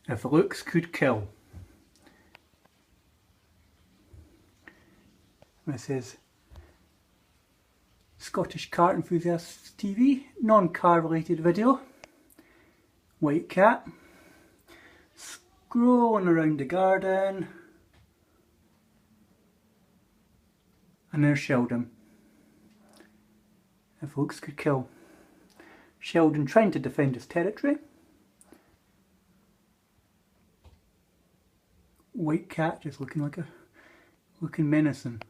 If looks could kill. This is Scottish Car Enthusiasts TV, non-car related video. White cat. Scrolling around the garden. And there's Sheldon. If looks could kill. Sheldon trying to defend his territory. White cat just looking menacing.